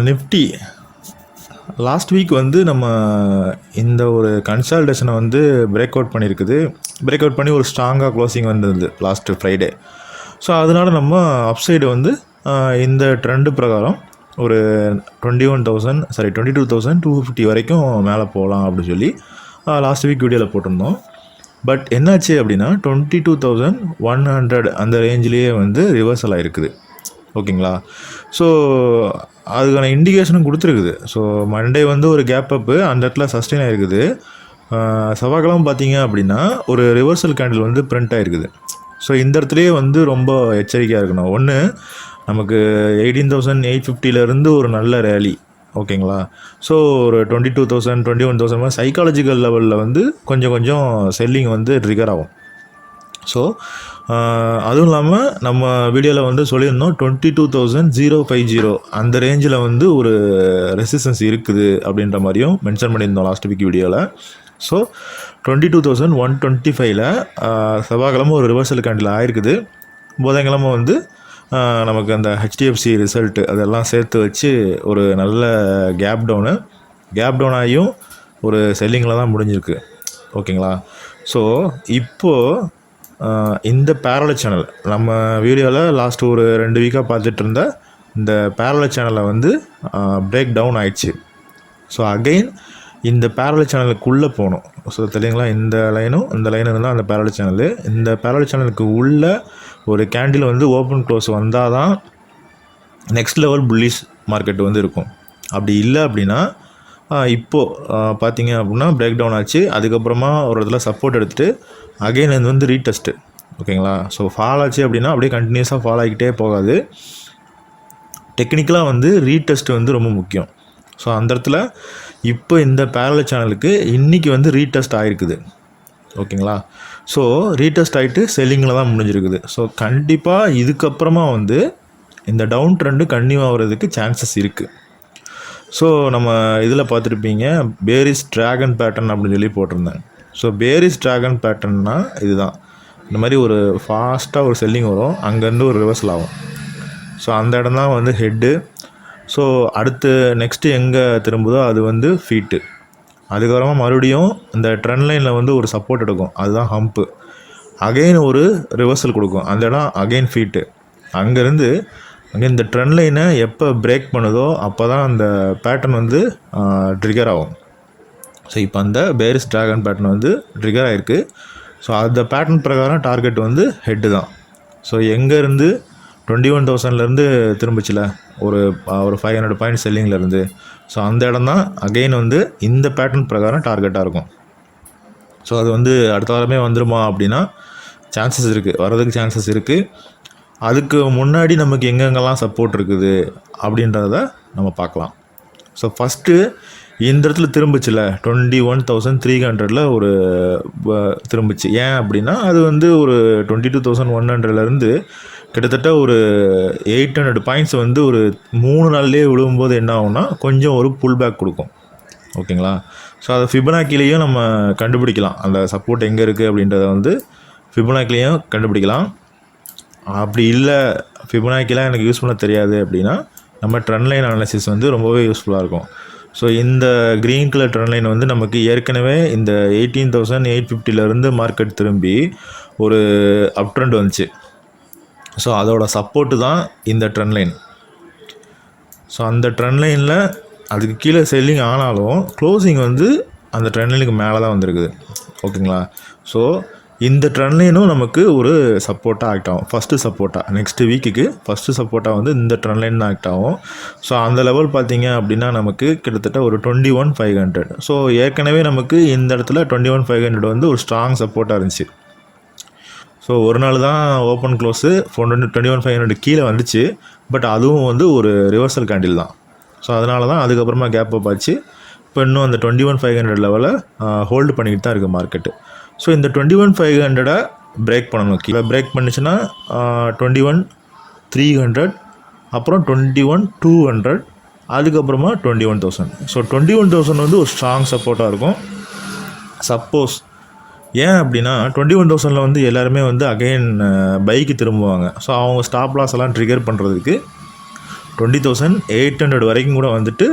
Nifty last week வந்து நம்ம இந்த ஒரு கன்சால்டேஷனை வந்து பிரேக் அவுட் பண்ணியிருக்குது. பிரேக் அவுட் பண்ணி ஒரு ஸ்ட்ராங்காக க்ளோசிங் வந்தது லாஸ்ட்டு ஃப்ரைடே. ஸோ அதனால் நம்ம அப்சைடு வந்து இந்த ட்ரெண்டு பிரகாரம் ஒரு 22,250 வரைக்கும் மேலே போகலாம் அப்படின்னு சொல்லி லாஸ்ட் வீக் வீடியோவில் போட்டிருந்தோம். பட் என்னாச்சு அப்படின்னா 22,100 அந்த ரேஞ்சிலேயே வந்து ரிவர்சல் ஆகிருக்குது. ஓகேங்களா? ஸோ அதுக்கான இண்டிகேஷனும் கொடுத்துருக்குது. ஸோ மண்டே வந்து ஒரு கேப் அப்பு அந்த இடத்துல சஸ்டெயின் ஆகிருக்குது. செவ்வாய்க்கிழமை பார்த்தீங்க அப்படின்னா ஒரு ரிவர்சல் கேண்டில் வந்து பிரிண்ட் ஆகிருக்குது. ஸோ இந்த இடத்துலையே வந்து ரொம்ப எச்சரிக்கையாக இருக்கணும். ஒன்று, நமக்கு 18,850 ஒரு நல்ல ரேலி. ஓகேங்களா? ஸோ ஒரு 22,000 21,000 மாதிரி சைக்காலஜிக்கல் லெவலில் வந்து கொஞ்சம் செல்லிங் வந்து ட்ரிகர் ஆகும். ஸோ அதுவும் இல்லாமல் நம்ம வீடியோவில் வந்து சொல்லியிருந்தோம் 22,050 அந்த ரேஞ்சில் வந்து ஒரு ரெசிஸ்டன்ஸ் இருக்குது அப்படின்ற மாதிரியும் மென்ஷன் பண்ணியிருந்தோம் லாஸ்ட் வீக் வீடியோவில். ஸோ 22,125 செவ்வாய்க்கிழமை ஒரு ரிவர்சல் கேண்டில் ஆகிருக்குது. புதன்கிழமை வந்து நமக்கு அந்த ஹெச்டிஎஃப்சி ரிசல்ட்டு அதெல்லாம் சேர்த்து வச்சு ஒரு நல்ல கேப் டவுன் ஆகியும் ஒரு செல்லிங்கில் தான் முடிஞ்சிருக்கு. ஓகேங்களா? ஸோ இப்போது இந்த பேரலல் சேனல் நம்ம வீடியோவில் லாஸ்ட் ஒரு 2 வீக்காக பார்த்துட்டு இருந்த இந்த பேரலல் சேனலை வந்து பிரேக் டவுன் ஆயிடுச்சு. ஸோ அகெயின் இந்த பேரலல் சேனலுக்குள்ளே போகணும். ஸோ தெரியுங்களா? இந்த லைனும் இருந்தால் அந்த பேரலல் சேனலு, இந்த பேரலல் சேனலுக்கு உள்ள ஒரு கேண்டில் வந்து ஓப்பன் க்ளோஸ் வந்தால் தான் நெக்ஸ்ட் லெவல் புல்லிஷ் மார்க்கெட் வந்து இருக்கும். அப்படி இல்லை அப்படின்னா இப்போது பார்த்தீங்க அப்படின்னா பிரேக் டவுன் ஆச்சு. அதுக்கப்புறமா ஒரு இடத்துல சப்போர்ட் எடுத்துகிட்டு அகெயின் இது வந்து ரீடெஸ்ட்டு. ஓகேங்களா? ஸோ ஃபால் ஆச்சு அப்படின்னா அப்படியே கண்டினியூஸாக ஃபால் ஆகிக்கிட்டே போகாது. டெக்னிக்கலாக வந்து ரீடெஸ்ட் வந்து ரொம்ப முக்கியம். ஸோ அந்த இடத்துல இப்போ இந்த பேரலல் சேனலுக்கு இன்றைக்கி வந்து ரீடெஸ்ட் ஆகிருக்குது. ஓகேங்களா? ஸோ ரீடெஸ்ட் ஆகிட்டு செல்லிங்கில் தான் முடிஞ்சிருக்குது. ஸோ கண்டிப்பாக இதுக்கப்புறமா வந்து இந்த டவுன் ட்ரெண்டு கன்டினியூ ஆகிறதுக்கு சான்சஸ் இருக்குது. ஸோ நம்ம இதில் பார்த்துருப்பீங்க பேரிஸ் ட்ராகன் பேட்டர்ன் அப்படின்னு சொல்லி போட்டிருந்தேன். ஸோ பேரிஸ் ட்ராகன் பேட்டர்ன்னா இதுதான். இந்த மாதிரி ஒரு ஃபாஸ்ட்டாக ஒரு செல்லிங் வரும், அங்கேருந்து ஒரு ரிவர்சல் ஆகும். ஸோ அந்த இடம் தான் வந்து ஹெட்டு. ஸோ அடுத்து நெக்ஸ்ட்டு எங்கே திரும்புதோ அது வந்து ஃபீட்டு. அதுக்கப்புறமா மறுபடியும் இந்த ட்ரெண்ட் லைனில் வந்து ஒரு சப்போர்ட் எடுக்கும், அதுதான் ஹம்ப்பு. அகெயின் ஒரு ரிவர்சல் கொடுக்கும், அந்த இடம் அகெயின் ஃபீட்டு. அங்கேருந்து அங்கே இந்த ட்ரெண்ட் லைனை எப்போ பிரேக் பண்ணுதோ அப்போ தான் அந்த பேட்டர்ன் வந்து ட்ரிகர் ஆகும். ஸோ இப்போ அந்த பேரிஸ் ட்ராகன் பேட்டர்ன் வந்து ட்ரிகர் ஆகிருக்கு. ஸோ அந்த பேட்டர்ன் பிரகாரம் டார்கெட் வந்து ஹெட்டு தான். ஸோ எங்கேருந்து 21,000 திரும்பிச்சில ஒரு 500 பாயிண்ட் செல்லிங்லேருந்து. ஸோ அந்த இடம் தான் அகெயின் வந்து இந்த பேட்டர்ன் பிரகாரம் டார்கெட்டாக இருக்கும். ஸோ அது வந்து அடுத்த வாரமே வந்துடுமா அப்படின்னா சான்சஸ் இருக்குது, வர்றதுக்கு சான்சஸ் இருக்குது. அதுக்கு முன்னாடி நமக்கு எங்கெங்கெல்லாம் சப்போர்ட் இருக்குது அப்படின்றத நம்ம பார்க்கலாம். ஸோ ஃபஸ்ட்டு இந்த இடத்துல திரும்பிச்சில்ல 21,300 ஒரு திரும்பிச்சு. ஏன் அப்படின்னா அது வந்து ஒரு 22,100 கிட்டத்தட்ட ஒரு 800 பாயிண்ட்ஸ் வந்து ஒரு 3 நாள்லேயே விழும்போது என்ன ஆகும்னா கொஞ்சம் ஒரு புல் பேக் கொடுக்கும். ஓகேங்களா? ஸோ அதை ஃபிபனாக்கிலேயும் நம்ம கண்டுபிடிக்கலாம். அந்த சப்போர்ட் எங்கே இருக்குது அப்படின்றத வந்து ஃபிபனாக்கிலேயும் கண்டுபிடிக்கலாம். அப்படி இல்லை ஃபிபனாக்கிலாம் எனக்கு யூஸ் பண்ண தெரியாது அப்படின்னா நம்ம ட்ரெண்ட் லைன் அனாலிசிஸ் வந்து ரொம்பவே யூஸ்ஃபுல்லாக இருக்கும். ஸோ இந்த க்ரீன் கலர் ட்ரெண்ட் லைன் வந்து நமக்கு ஏற்கனவே இந்த 18,850 மார்க்கெட் திரும்பி ஒரு அப் ட்ரெண்ட் வந்துச்சு. ஸோ அதோட சப்போர்ட்டு தான் இந்த ட்ரெண்ட் லைன். ஸோ அந்த ட்ரெண்ட் லைனில் அதுக்கு கீழே செல்லிங் ஆனாலும் க்ளோசிங் வந்து அந்த ட்ரெண்ட் லைனுக்கு மேலே தான் வந்திருக்குது. ஓகேங்களா? ஸோ இந்த ட்ரெண்ட் லைனும் நமக்கு ஒரு சப்போர்ட்டாக ஆக்ட் ஆகும். ஃபஸ்ட்டு சப்போர்ட்டாக நெக்ஸ்ட் வீக்குக்கு ஃபஸ்ட்டு சப்போர்ட்டாக வந்து இந்த ட்ரெண்ட் லைன் தான் ஆக்ட் ஆகும். ஸோ அந்த லெவல் பார்த்தீங்க அப்படின்னா நமக்கு கிட்டத்தட்ட ஒரு 21,500. ஸோ ஏற்கனவே நமக்கு இந்த இடத்துல 21,500 வந்து ஒரு ஸ்ட்ராங் சப்போர்ட்டாக இருந்துச்சு. ஸோ ஒரு நாள் தான் ஓப்பன் க்ளோஸு 21,500 கீழே வந்துச்சு. பட் அதுவும் வந்து ஒரு ரிவர்சல் கேண்டில் தான். ஸோ அதனால தான் அதுக்கப்புறமா கேப் அப் ஆச்சு. இப்போ இன்னும் அந்த 21,500 லெவலை ஹோல்டு பண்ணிக்கிட்டு தான் இருக்குது மார்க்கெட்டு. ஸோ இந்த 21,500 பிரேக் பண்ணணும். கீழே பிரேக் பண்ணிச்சுன்னா 21,300, அப்புறம் 21,200, அதுக்கப்புறமா 21,000. ஸோ 21,000 வந்து ஒரு ஸ்ட்ராங் சப்போர்ட்டாக இருக்கும். சப்போஸ் ஏன் அப்படின்னா 21,000 வந்து எல்லாருமே வந்து அகைன் பைக்கு திரும்புவாங்க. ஸோ அவங்க ஸ்டாப் லாஸ் எல்லாம் ட்ரிகர் பண்ணுறதுக்கு 20,800 வரைக்கும் கூட வந்துட்டு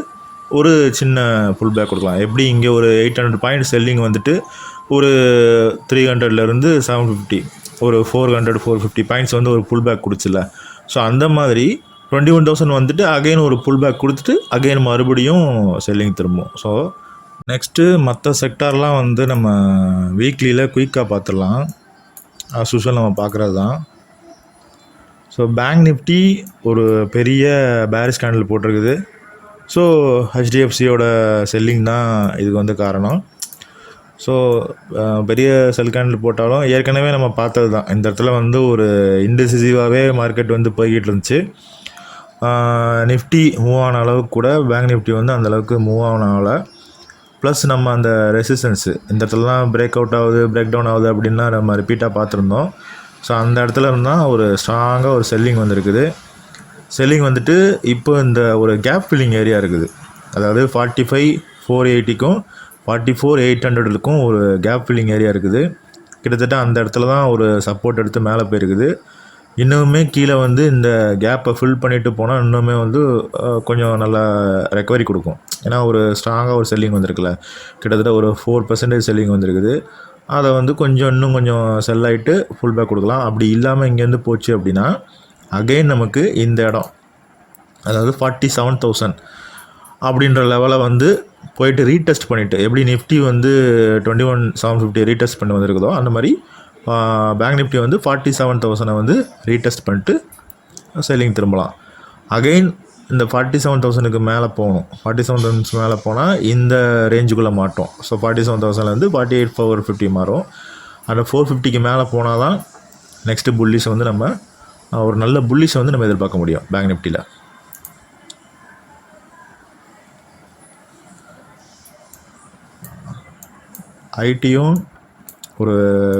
ஒரு சின்ன புல் பேக் கொடுக்கலாம். எப்படி இங்கே ஒரு 800 பாயிண்ட் செல்லிங் வந்துட்டு ஒரு 300லேருந்து 750 ஒரு 400-450 பாயிண்ட்ஸ் வந்து ஒரு புல் பேக் கொடுச்சுல. ஸோ அந்த மாதிரி 21,000 வந்துட்டு அகைன் ஒரு புல் பேக் கொடுத்துட்டு அகைன் மறுபடியும் செல்லிங் திரும்பும். ஸோ நெக்ஸ்ட்டு மற்ற செக்டார்லாம் வந்து நம்ம வீக்லியில் குயிக்காக பார்த்துடலாம். as usual நம்ம பார்க்குறது தான். ஸோ பேங்க் நிஃப்டி ஒரு பெரிய பேரிஷ் கேண்டில் போட்டிருக்குது. ஸோ ஹெச்டிஎஃப்சியோட செல்லிங் தான் இதுக்கு வந்து காரணம். ஸோ பெரிய செல் கேண்டில் போட்டாலும் ஏற்கனவே நம்ம பார்த்தது தான். இந்த இடத்துல வந்து ஒரு இன்டிசிசிவாகவே மார்க்கெட் வந்து போய்கிட்டு இருந்துச்சு. நிஃப்டி மூவ் ஆன அளவுக்கு கூட பேங்க் நிஃப்டி வந்து அந்தளவுக்கு மூவ் ஆனால ப்ளஸ் நம்ம அந்த ரெசிஸ்டன்ஸு இந்த இடத்துலலாம் பிரேக் அவுட் ஆகுது, பிரேக் டவுன் ஆகுது அப்படின்னா நம்ம ரிப்பீட்டாக பார்த்துருந்தோம். ஸோ அந்த இடத்துல இருந்தால் ஒரு ஸ்ட்ராங்காக ஒரு செல்லிங் வந்துருக்குது. செல்லிங் வந்துட்டு இப்போ இந்த ஒரு கேப் ஃபில்லிங் ஏரியா இருக்குது. அதாவது 45,480க்கும் 44,800க்கும் ஒரு கேப் ஃபில்லிங் ஏரியா இருக்குது. கிட்டத்தட்ட அந்த இடத்துல தான் ஒரு சப்போர்ட் எடுத்து மேலே போயிருக்குது. இன்னுமே கீழே வந்து இந்த கேப்பை ஃபில் பண்ணிவிட்டு போனால் இன்னுமே வந்து கொஞ்சம் நல்லா ரெக்கவரி கொடுக்கும். ஏன்னா ஒரு ஸ்ட்ராங்காக ஒரு செல்லிங் வந்திருக்குல்ல, கிட்டத்தட்ட ஒரு 4% செல்லிங் வந்திருக்குது. அதை வந்து இன்னும் கொஞ்சம் செல் ஆகிட்டு ஃபுல் பேக் கொடுக்கலாம். அப்படி இல்லாமல் இங்கேருந்து போச்சு அப்படின்னா அகெயின் நமக்கு இந்த இடம், அதாவது 47,000 அப்படின்ற லெவலை வந்து போயிட்டு ரீடெஸ்ட் பண்ணிவிட்டு, எப்படி நிஃப்டி வந்து 21,750 ரீடெஸ்ட் பண்ணி வந்திருக்குதோ அந்த மாதிரி பேங்க் நிஃப்டி வந்து 47,000 வந்து ரீடெஸ்ட் பண்ணிட்டு செல்லிங் திரும்பலாம். அகெயின் இந்த 47,000க்கு மேலே போகணும். 47,000 மேலே போனால் இந்த ரேஞ்சுக்குள்ளே மாட்டோம். ஸோ 47,000லேருந்து 48,450 மாறும். அந்த 450க்கு மேலே போனால் தான் நெக்ஸ்ட்டு புல்லிஷை வந்து நம்ம ஒரு நல்ல புல்லிஷை வந்து நம்ம எதிர்பார்க்க முடியும் பேங்க் நிஃப்டியில். ஐடியும் ஒரு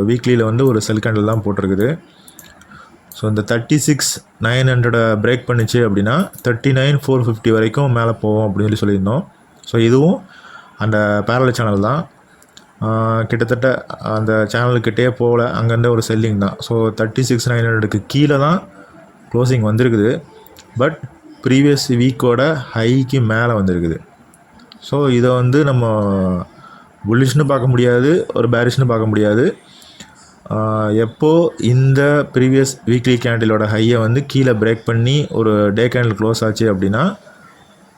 வீக்லியில் வந்து ஒரு செல் கேண்டில் தான் போட்டிருக்குது. ஸோ இந்த 36,900 பிரேக் பண்ணிச்சு அப்படின்னா 39,450 வரைக்கும் மேலே போவோம் அப்படின்னு சொல்லியிருந்தோம். ஸோ இதுவும் அந்த பேரலல் சேனல் தான். கிட்டத்தட்ட அந்த சேனலுக்கிட்டே போகல, அங்கேருந்தே ஒரு செல்லிங் தான். ஸோ 36,900க்கு கீழே தான் க்ளோசிங் வந்திருக்குது. பட் ப்ரீவியஸ் வீக்கோட ஹைக்கு மேலே வந்திருக்குது. ஸோ இதை வந்து நம்ம புல்லிஷ்னு பார்க்க முடியாது, ஒரு பேரிஷ்னு பார்க்க முடியாது. எப்போது இந்த ப்ரீவியஸ் வீக்லி கேண்டிலோட ஹையை வந்து கீழே பிரேக் பண்ணி ஒரு டே கேண்டில் க்ளோஸ் ஆச்சு அப்படின்னா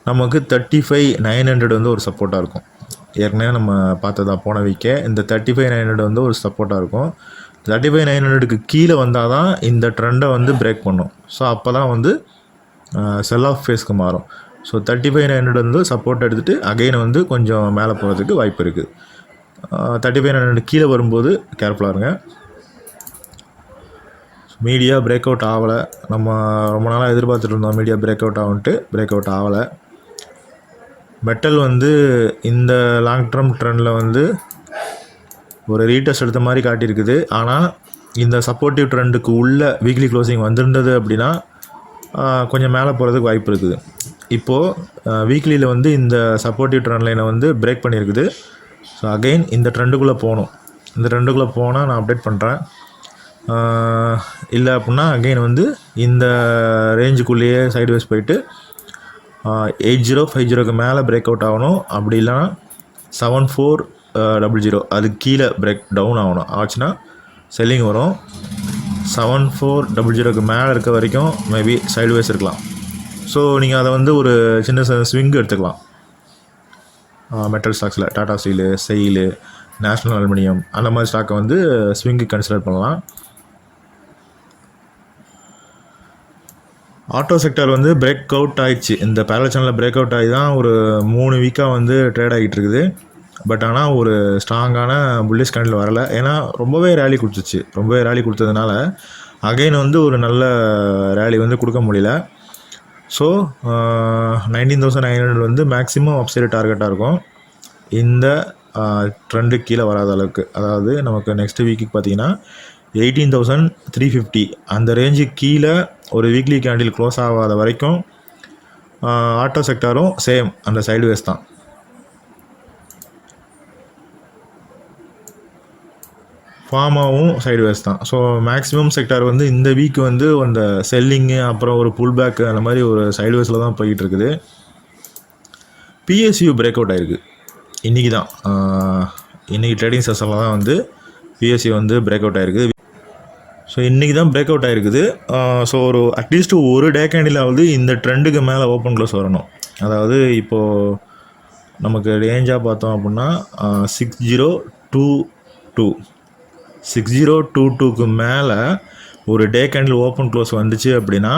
நமக்கு 35,900 வந்து ஒரு சப்போர்ட்டாக இருக்கும். ஏற்கனவே நம்ம பார்த்ததா போன வீக்கே இந்த 35,900 வந்து ஒரு சப்போர்ட்டாக இருக்கும். 35,900க்கு கீழே வந்தால் தான் இந்த ட்ரெண்டை வந்து பிரேக் பண்ணும். ஸோ அப்போ தான் வந்து செல் ஆஃப் ஃபேஸ்க்கு மாறும். ஸோ 35,900 வந்து சப்போர்ட் எடுத்துகிட்டு அகைன் வந்து கொஞ்சம் மேலே போகிறதுக்கு வாய்ப்பு இருக்குது. 35,900 கீழே வரும்போது கேர்ஃபுல்லாக இருங்க. மீடியா பிரேக் அவுட் ஆகலை. நம்ம ரொம்ப நாளாக எதிர்பார்த்துட்டு இருந்தோம் மீடியா பிரேக் அவுட் ஆகுன்ட்டு, பிரேக் அவுட் ஆகலை. மெட்டல் வந்து இந்த லாங் டேர்ம் ட்ரெண்டில் வந்து ஒரு ரீடெஸ்ட் எடுத்த மாதிரி காட்டியிருக்குது. ஆனால் இந்த சப்போர்ட்டிவ் ட்ரெண்டுக்கு உள்ள வீக்லி க்ளோசிங் வந்திருந்தது அப்படின்னா கொஞ்சம் மேலே போகிறதுக்கு வாய்ப்பு இருக்குது. இப்போது வீக்லியில் வந்து இந்த சப்போர்ட்டிவ் ட்ரெண்ட் லைனை வந்து பிரேக் பண்ணியிருக்குது. ஸோ அகெயின் இந்த ட்ரெண்டுக்குள்ளே போகணும். இந்த ட்ரெண்டுக்குள்ளே போனால் நான் அப்டேட் பண்ணுறேன். இல்லை அப்படின்னா அகெயின் வந்து இந்த ரேஞ்சுக்குள்ளேயே சைட்வேஸ் போயிட்டு 8050க்கு மேலே பிரேக் அவுட் ஆகணும். அப்படி இல்லைனா 7400 அதுக்கு கீழே பிரேக் டவுன் ஆகணும். ஆச்சுன்னா செல்லிங் வரும். 7400க்கு மேலே இருக்க வரைக்கும் மேபி சைட்வேஸ் இருக்கலாம். ஸோ நீங்கள் அதை வந்து ஒரு சின்ன ஸ்விங் எடுத்துக்கலாம். மெட்டல் ஸ்டாக்ஸில் Tata steel, SAIL, national aluminium அந்த மாதிரி ஸ்டாக்கை வந்து ஸ்விங்கு கன்சிடர் பண்ணலாம். ஆட்டோ செக்டர் வந்து பிரேக் அவுட் ஆகிடுச்சு. இந்த பேரலல் சேனலில் பிரேக் அவுட் ஆகி தான் ஒரு 3 வீக்காக வந்து ட்ரேட் ஆகிட்டு இருக்குது. பட் ஆனால் ஒரு ஸ்ட்ராங்கான புல்லிஷ் கேண்டில் வரலை. ஏன்னா ரொம்பவே ரேலி கொடுத்துச்சு. ரொம்பவே ரேலி கொடுத்ததுனால அகைன் வந்து ஒரு நல்ல ரேலி வந்து கொடுக்க முடியல. ஸோ 19,900 வந்து மேக்ஸிமம் அப்சைடு டார்கெட்டாக இருக்கும் இந்த ட்ரெண்டு கீழே வராத அளவுக்கு. அதாவது நமக்கு நெக்ஸ்ட் வீக்குக்கு பார்த்தீங்கன்னா 18,350 அந்த ரேஞ்சுக்கு கீழே ஒரு வீக்லி கேண்டில் க்ளோஸ் ஆகாத வரைக்கும் ஆட்டோ செக்டாரும் சேம் அந்த சைடுவேஸ் தான். ஃபார்மாகவும் சைடுவேஸ் தான். ஸோ மேக்ஸிமம் செக்டார் வந்து இந்த வீக் வந்து அந்த செல்லிங்கு அப்புறம் ஒரு புல் பேக்கு அந்த மாதிரி ஒரு சைடுவேஸில் தான் போய்கிட்டு இருக்குது. பிஎஸ்யூ பிரேக் அவுட் ஆகிருக்கு இன்றைக்கி தான். இன்றைக்கி ட்ரேடிங் செஷனில் தான் வந்து பிஎஸ்யூ வந்து பிரேக் அவுட் ஆகிருக்குது. ஸோ இன்றைக்கி தான் பிரேக் அவுட் ஆகிருக்குது. ஸோ ஒரு அட்லீஸ்ட் ஒரு டே கேண்டிலாவது இந்த ட்ரெண்டுக்கு மேலே ஓப்பன் க்ளோஸ் வரணும். அதாவது இப்போது நமக்கு ரேஞ்சாக பார்த்தோம் அப்படின்னா 6022 மேலே ஒரு டே கேண்டில் ஓப்பன் க்ளோஸ் வந்துச்சு அப்படின்னா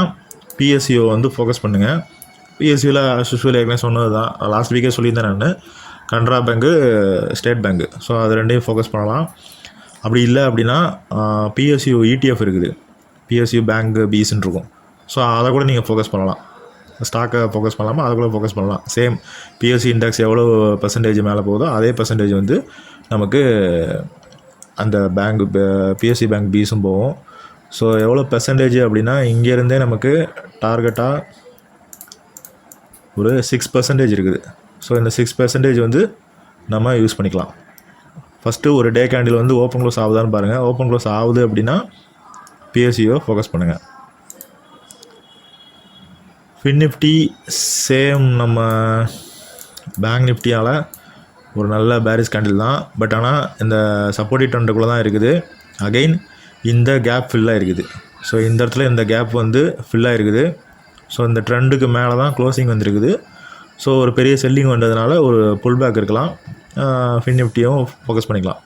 பிஎஸ்சிஓ வந்து ஃபோக்கஸ் பண்ணுங்கள். பிஎஸ்சியில் யூஸ்வல் ஏற்கனவே சொன்னது தான், லாஸ்ட் வீக்கே சொல்லியிருந்தேன் நான். கனரா பேங்க்கு, ஸ்டேட் பேங்க்கு, ஸோ அது ரெண்டையும் ஃபோக்கஸ் பண்ணலாம். அப்படி இல்லை அப்படின்னா பிஎஸ்சிஓ இடிஎஃப் இருக்குது, பிஎஸ்சிஓ பேங்க் பீஸ்ன்னு இருக்கும். ஸோ அதை கூட நீங்கள் ஃபோக்கஸ் பண்ணலாம். ஸ்டாக்கை ஃபோக்கஸ் பண்ணலாமா, அதை கூட ஃபோக்கஸ் பண்ணலாம். சேம் பிஎஸ்சி இண்டெக்ஸ் எவ்வளோ பெர்சன்டேஜ் மேலே போகுதோ அதே பெர்சன்டேஜ் வந்து நமக்கு அந்த பேங்க் பிஎஸ்சி பேங்க் பீஸும் போகும். ஸோ எவ்வளோ பெர்சன்டேஜ் அப்படின்னா இங்கேருந்தே நமக்கு டார்கெட்டாக ஒரு 6% இருக்குது. ஸோ இந்த 6% வந்து நம்ம யூஸ் பண்ணிக்கலாம். ஃபஸ்ட்டு ஒரு டே கேண்டில் வந்து ஓப்பன் க்ளோஸ் ஆகுதான்னு பாருங்கள். ஓப்பன் க்ளோஸ் ஆகுது அப்படின்னா பிஎஸ்சிஓ ஃபோக்கஸ் பண்ணுங்கள். ஃபின் நிஃப்டி சேம் நம்ம பேங்க் நிஃப்டியால் ஒரு நல்ல பேரிஸ் கேண்டில் தான். பட் ஆனால் இந்த சப்போர்ட்டிவ் ட்ரெண்டுக்குள்ளே தான் இருக்குது. அகைன் இந்த கேப் ஃபில்லாக இருக்குது. ஸோ இந்த இடத்துல இந்த கேப் வந்து ஃபில்லாக இருக்குது. ஸோ இந்த ட்ரெண்டுக்கு மேலே தான் க்ளோசிங் வந்துருக்குது. ஸோ ஒரு பெரிய செல்லிங் வந்ததுனால ஒரு புல் பேக் இருக்கலாம். ஃபின் நிஃப்டியும் ஃபோக்கஸ் பண்ணிக்கலாம்.